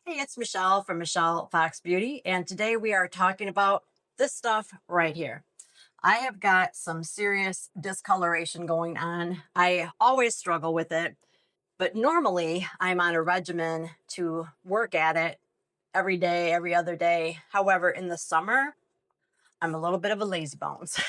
Hey, it's Michelle from Michelle Fox Beauty, and today we are talking about this stuff right here. I have got some serious discoloration going on. I always struggle with it, but normally I'm on a regimen to work at it every day, every other day. However, in the summer, I'm a little bit of a lazy bones.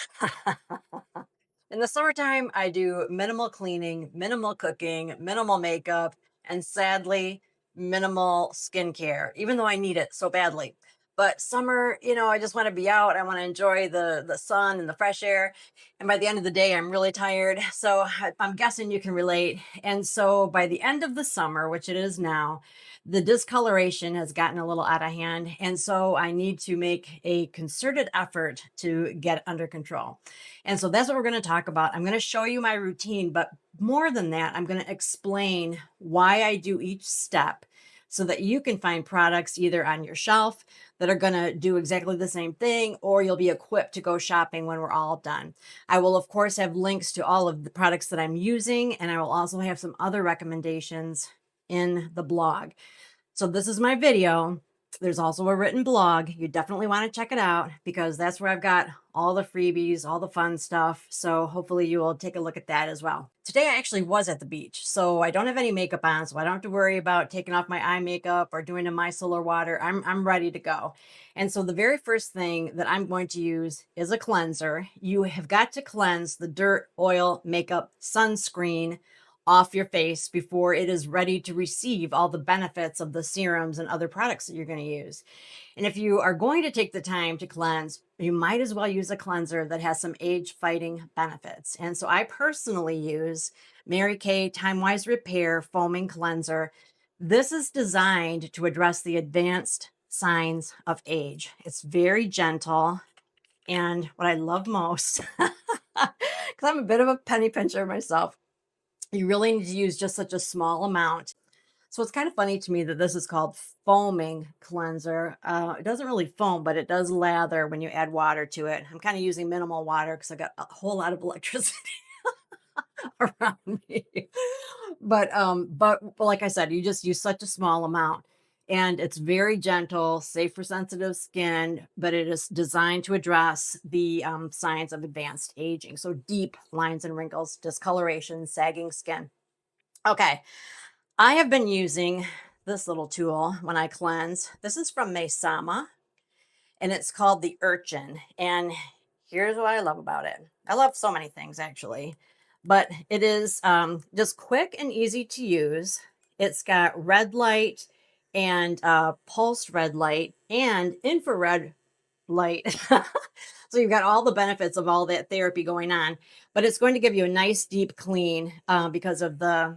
In the summertime, I do minimal cleaning, minimal cooking, minimal makeup, and sadly, minimal skincare, even though I need it so badly. But summer, I just want to be out. I want to enjoy the sun and the fresh air. And by the end of the day, I'm really tired. So I'm guessing you can relate. And so by the end of the summer, which it is now, the discoloration has gotten a little out of hand. And so I need to make a concerted effort to get it under control. And so that's what we're going to talk about. I'm going to show you my routine, but more than that, I'm going to explain why I do each step so that you can find products either on your shelf that are going to do exactly the same thing, or you'll be equipped to go shopping when we're all done. I will, of course, have links to all of the products that I'm using, and I will also have some other recommendations in the blog. So this is my video. There's also a written blog. You definitely want to check it out because that's where I've got all the freebies, all the fun stuff. So hopefully you will take a look at that as well. Today I actually was at the beach, so I don't have any makeup on, so I don't have to worry about taking off my eye makeup or doing a micellar water. I'm ready to go. And so the very first thing that I'm going to use is a cleanser. You have got to cleanse the dirt, oil, makeup, sunscreen off your face before it is ready to receive all the benefits of the serums and other products that you're going to use. And if you are going to take the time to cleanse, you might as well use a cleanser that has some age fighting benefits. And so I personally use Mary Kay Timewise Repair Foaming Cleanser. This is designed to address the advanced signs of age. It's very gentle. And what I love most, because I'm a bit of a penny pincher myself, you really need to use just such a small amount. So it's kind of funny to me that this is called foaming cleanser. It doesn't really foam, but it does lather when you add water to it. I'm kind of using minimal water because I got a whole lot of electricity around me. But like I said, you just use such a small amount. And it's very gentle, safe for sensitive skin, but it is designed to address the signs of advanced aging. So deep lines and wrinkles, discoloration, sagging skin. Okay, I have been using this little tool when I cleanse. This is from Mesama, and it's called the Urchin. And here's what I love about it. I love so many things actually, but it is just quick and easy to use. It's got red light and pulsed red light and infrared light. So you've got all the benefits of all that therapy going on, but it's going to give you a nice deep clean because of the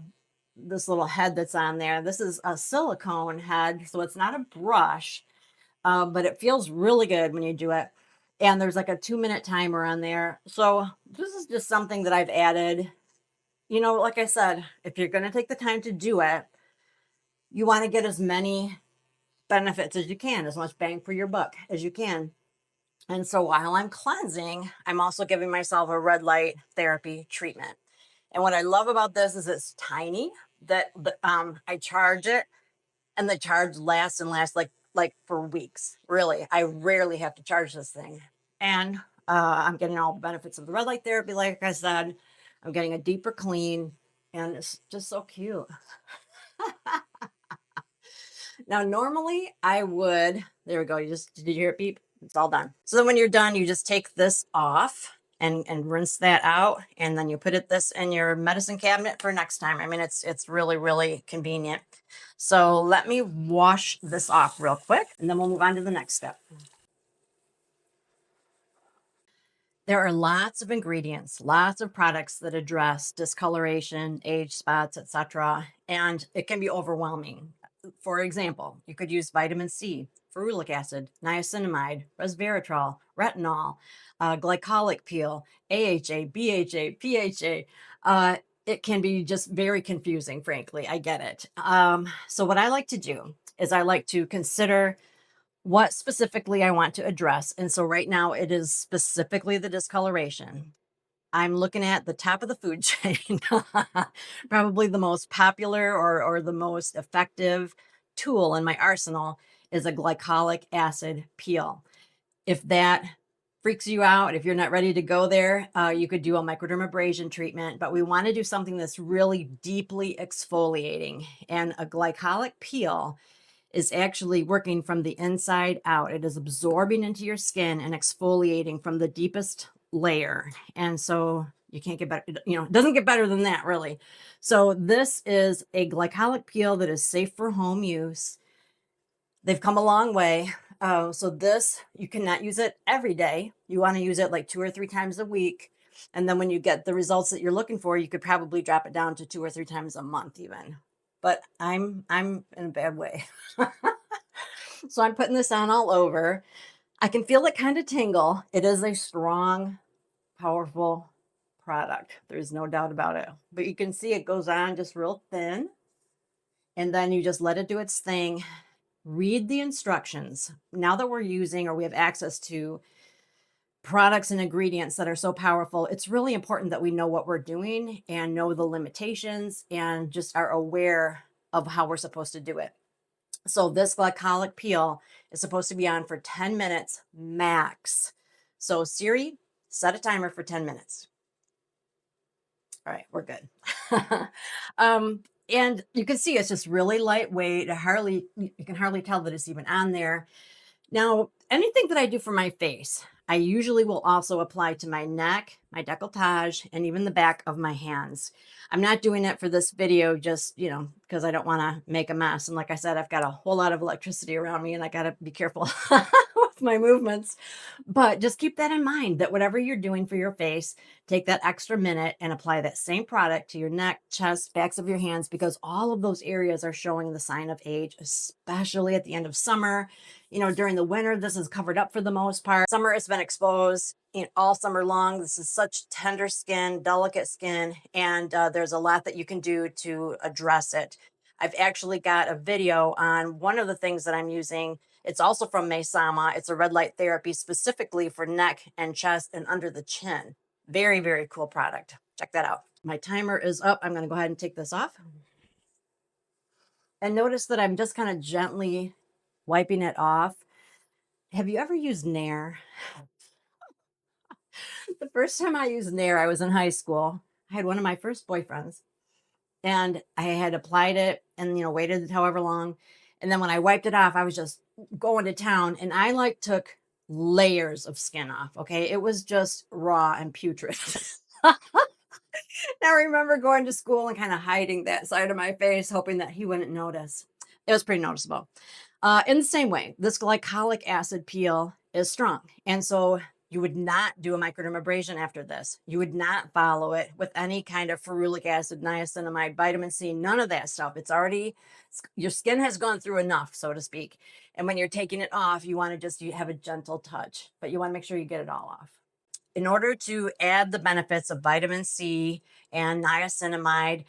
this little head that's on there. This is a silicone head, so it's not a brush, but it feels really good when you do it. And there's like a 2-minute timer on there. So this is just something that I've added. Like I said, if you're going to take the time to do it, you want to get as many benefits as you can, as much bang for your buck as you can. And so while I'm cleansing, I'm also giving myself a red light therapy treatment. And what I love about this is it's tiny, that I charge it, and the charge lasts and lasts like for weeks. Really, I rarely have to charge this thing. And I'm getting all the benefits of the red light therapy, like I said. I'm getting a deeper clean, and it's just so cute. Now, normally I would, there we go. Did you hear it beep? It's all done. So then when you're done, you just take this off and rinse that out. And then you put this in your medicine cabinet for next time. I mean, it's really, really convenient. So let me wash this off real quick, and then we'll move on to the next step. There are lots of ingredients, lots of products that address discoloration, age spots, etc. And it can be overwhelming. For example, you could use vitamin C, ferulic acid, niacinamide, resveratrol, retinol, glycolic peel, AHA, BHA, PHA. It can be just very confusing, frankly. I get it. So what I like to do is I like to consider what specifically I want to address. And so right now it is specifically the discoloration. I'm looking at the top of the food chain, probably the most popular or the most effective tool in my arsenal is a glycolic acid peel. If that freaks you out, if you're not ready to go there, you could do a microdermabrasion treatment, but we want to do something that's really deeply exfoliating. And a glycolic peel is actually working from the inside out. It is absorbing into your skin and exfoliating from the deepest layer. And so you can't get better, it doesn't get better than that, really. So this is a glycolic peel that is safe for home use. They've come a long way. So this, you cannot use it every day. You want to use it like 2 or 3 times a week. And then when you get the results that you're looking for, you could probably drop it down to 2 or 3 times a month even. But I'm in a bad way. So I'm putting this on all over. I can feel it kind of tingle. It is a strong, powerful product. There's no doubt about it. But you can see it goes on just real thin. And then you just let it do its thing. Read the instructions. Now that we're using or we have access to products and ingredients that are so powerful, it's really important that we know what we're doing and know the limitations and just are aware of how we're supposed to do it. So this glycolic peel is supposed to be on for 10 minutes max. So Siri, set a timer for 10 minutes. All right, we're good. And you can see it's just really lightweight. You can hardly tell that it's even on there. Now, anything that I do for my face, I usually will also apply to my neck, my décolletage, and even the back of my hands. I'm not doing it for this video just, because I don't want to make a mess. And like I said, I've got a whole lot of electricity around me and I got to be careful with my movements. But just keep that in mind that whatever you're doing for your face, take that extra minute and apply that same product to your neck, chest, backs of your hands, because all of those areas are showing the sign of age, especially at the end of summer. During the winter, this is covered up for the most part. Summer has been exposed all summer long. This is such tender skin, delicate skin, and there's a lot that you can do to address it. I've actually got a video on one of the things that I'm using. It's also from Mesama. It's a red light therapy specifically for neck and chest and under the chin. Very, very cool product. Check that out. My timer is up. I'm going to go ahead and take this off. And notice that I'm just kind of gently wiping it off. Have you ever used Nair? The first time I used Nair, I was in high school. I had one of my first boyfriends and I had applied it and, waited however long. And then when I wiped it off, I was just going to town and I took layers of skin off. Okay. It was just raw and putrid. I remember going to school and kind of hiding that side of my face, hoping that he wouldn't notice. It was pretty noticeable. In the same way, this glycolic acid peel is strong. And so you would not do a microdermabrasion after this. You would not follow it with any kind of ferulic acid, niacinamide, vitamin C, none of that stuff. Your skin has gone through enough, so to speak. And when you're taking it off, you want to you have a gentle touch, but you want to make sure you get it all off. In order to add the benefits of vitamin C and niacinamide,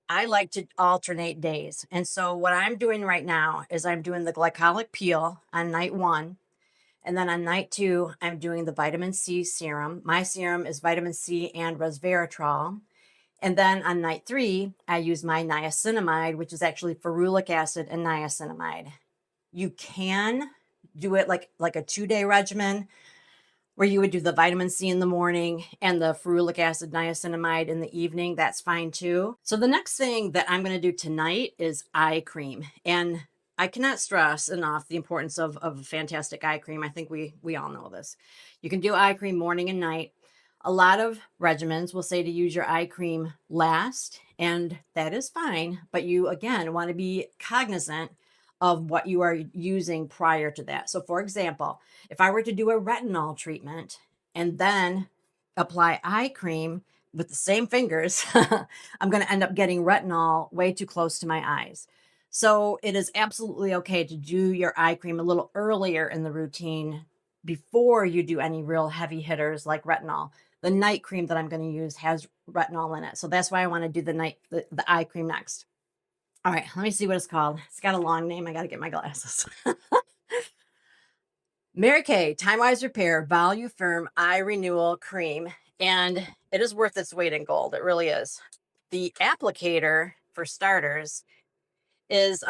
I like to alternate days. And so what I'm doing right now is I'm doing the glycolic peel on night 1. And then on night 2, I'm doing the vitamin C serum. My serum is vitamin C and resveratrol. And then on night 3, I use my niacinamide, which is actually ferulic acid and niacinamide. You can do it like a 2-day regimen where you would do the vitamin C in the morning and the ferulic acid niacinamide in the evening. That's fine too. So the next thing that I'm going to do tonight is eye cream. And I cannot stress enough the importance of a fantastic eye cream. I think we all know this. You can do eye cream morning and night. A lot of regimens will say to use your eye cream last, and that is fine. But you, again, want to be cognizant of what you are using prior to that. So for example, if I were to do a retinol treatment and then apply eye cream with the same fingers, I'm going to end up getting retinol way too close to my eyes. So it is absolutely okay to do your eye cream a little earlier in the routine before you do any real heavy hitters like retinol. The night cream that I'm going to use has retinol in it. So that's why I want to do the eye cream next. All right, let me see what it's called. It's got a long name. I got to get my glasses. Mary Kay Timewise Repair Volume Firm Eye Renewal Cream. And it is worth its weight in gold. It really is. The applicator, for starters, is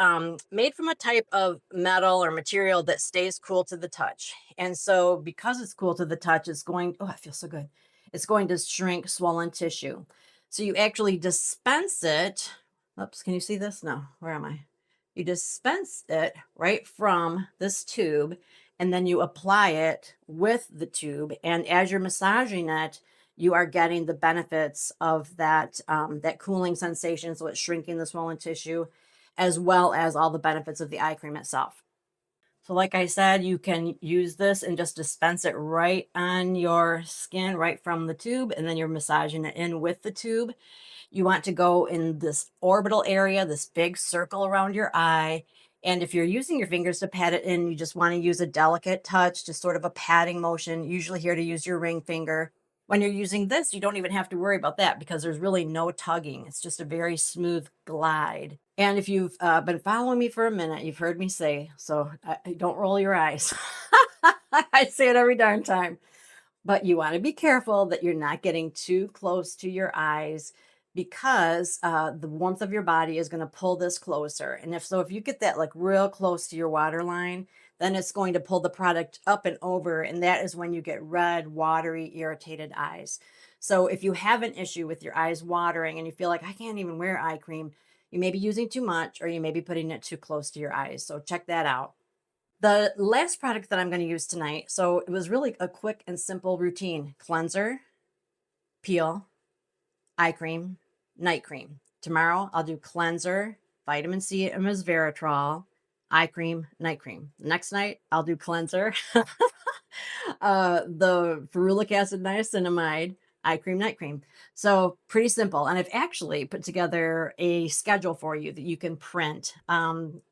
made from a type of metal or material that stays cool to the touch. And so, because it's cool to the touch, it's going, oh, it feels so good. It's going to shrink swollen tissue. So, you actually dispense it. Oops, can you see this? No, where am I? You dispense it right from this tube, and then you apply it with the tube. And as you're massaging it, you are getting the benefits of that cooling sensation. So, it's shrinking the swollen tissue as well as all the benefits of the eye cream itself. So, like I said, you can use this and just dispense it right on your skin, right from the tube, and then you're massaging it in with the tube. You want to go in this orbital area, this big circle around your eye. And if you're using your fingers to pat it in, you just want to use a delicate touch, just sort of a patting motion, usually here to use your ring finger. When you're using this, you don't even have to worry about that because there's really no tugging. It's just a very smooth glide. And if you've been following me for a minute, you've heard me say, so don't roll your eyes. I say it every darn time. But you want to be careful that you're not getting too close to your eyes because the warmth of your body is going to pull this closer. And if you get that like real close to your water line, then it's going to pull the product up and over. And that is when you get red, watery, irritated eyes. So if you have an issue with your eyes watering and you feel like I can't even wear eye cream, you may be using too much or you may be putting it too close to your eyes. So check that out. The last product that I'm going to use tonight, so it was really a quick and simple routine: cleanser, peel, eye cream, night cream. Tomorrow I'll do cleanser, vitamin C and resveratrol, eye cream, night cream. Next night I'll do cleanser, the ferulic acid niacinamide, eye cream, night cream. So pretty simple. And I've actually put together a schedule for you that you can print.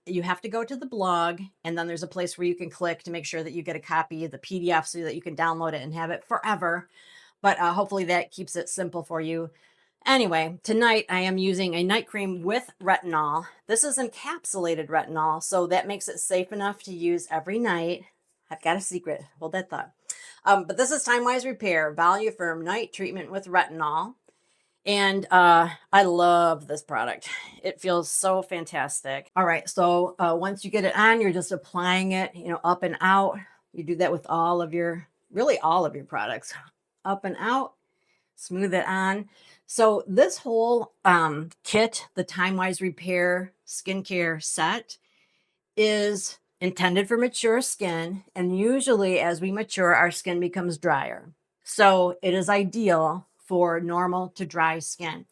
You have to go to the blog, and then there's a place where you can click to make sure that you get a copy of the PDF so that you can download it and have it forever. But hopefully that keeps it simple for you. Anyway, tonight I am using a night cream with retinol. This is encapsulated retinol, so that makes it safe enough to use every night. I've got a secret. Hold that thought. But this is Timewise Repair Value Firm Night Treatment with Retinol. And I love this product. It feels so fantastic. All right, so once you get it on, you're just applying it, up and out. You do that with really all of your products. Up and out, smooth it on. So this whole kit, the Timewise Repair skincare set, is intended for mature skin. And usually as we mature, our skin becomes drier. So it is ideal for normal to dry skin.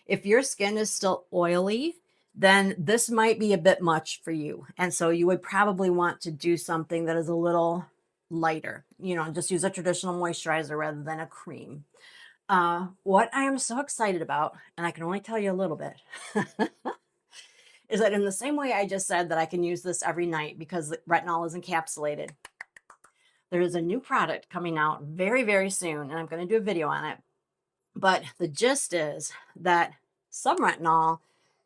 If your skin is still oily, then this might be a bit much for you. And so you would probably want to do something that is a little lighter, just use a traditional moisturizer rather than a cream. What I am so excited about, and I can only tell you a little bit, is that in the same way I just said that I can use this every night because the retinol is encapsulated, there is a new product coming out very, very soon, and I'm going to do a video on it. But the gist is that some retinol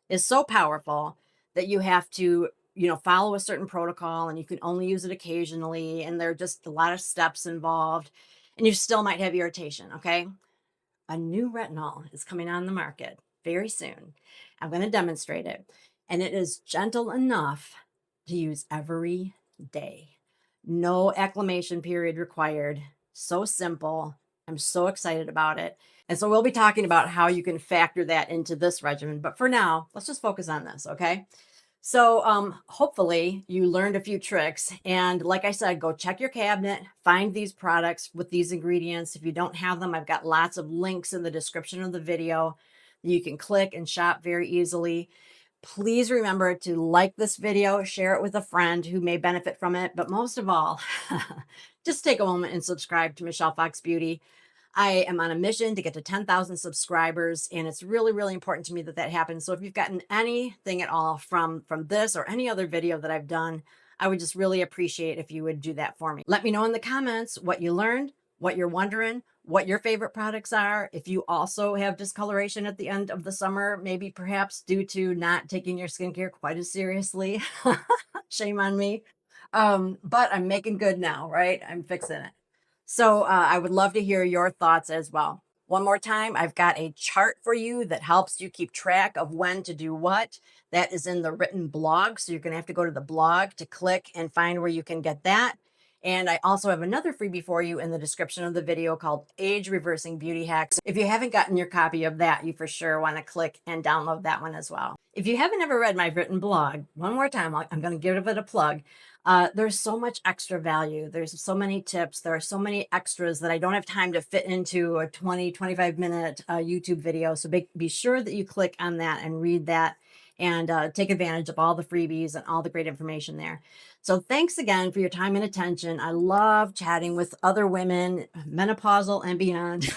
is so powerful that you have to, follow a certain protocol and you can only use it occasionally. And there are just a lot of steps involved, and you still might have irritation. Okay. A new retinol is coming on the market very soon. I'm going to demonstrate it. And it is gentle enough to use every day. No acclimation period required. So simple. I'm so excited about it. And so we'll be talking about how you can factor that into this regimen. But for now, let's just focus on this, okay? So hopefully you learned a few tricks. And like I said, go check your cabinet, find these products with these ingredients. If you don't have them, I've got lots of links in the description of the video. You can click and shop very easily. Please remember to like this video, share it with a friend who may benefit from it. But most of all, just take a moment and subscribe to Michelle Fox Beauty. I am on a mission to get to 10,000 subscribers, and it's really, really important to me that that happens. So if you've gotten anything at all from this or any other video that I've done, I would just really appreciate if you would do that for me. Let me know in the comments what you learned, what you're wondering, what your favorite products are. If you also have discoloration at the end of the summer, maybe perhaps due to not taking your skincare quite as seriously. Shame on me. But I'm making good now, right? I'm fixing it. So I would love to hear your thoughts as well. One more time, I've got a chart for you that helps you keep track of when to do what. That is in the written blog. So you're going to have to go to the blog to click and find where you can get that. And I also have another freebie for you in the description of the video called Age Reversing Beauty Hacks. If you haven't gotten your copy of that, you for sure want to click and download that one as well. If you haven't ever read my written blog, one more time, I'm going to give it a plug. There's so much extra value. There's so many tips. There are so many extras that I don't have time to fit into a 25-minute YouTube video. So be sure that you click on that and read that and take advantage of all the freebies and all the great information there. So thanks again for your time and attention. I love chatting with other women, menopausal and beyond,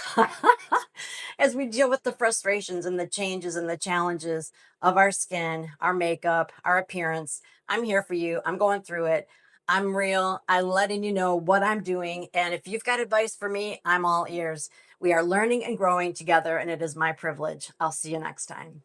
as we deal with the frustrations and the changes and the challenges of our skin, our makeup, our appearance. I'm here for you. I'm going through it. I'm real. I'm letting you know what I'm doing. And if you've got advice for me, I'm all ears. We are learning and growing together, and it is my privilege. I'll see you next time.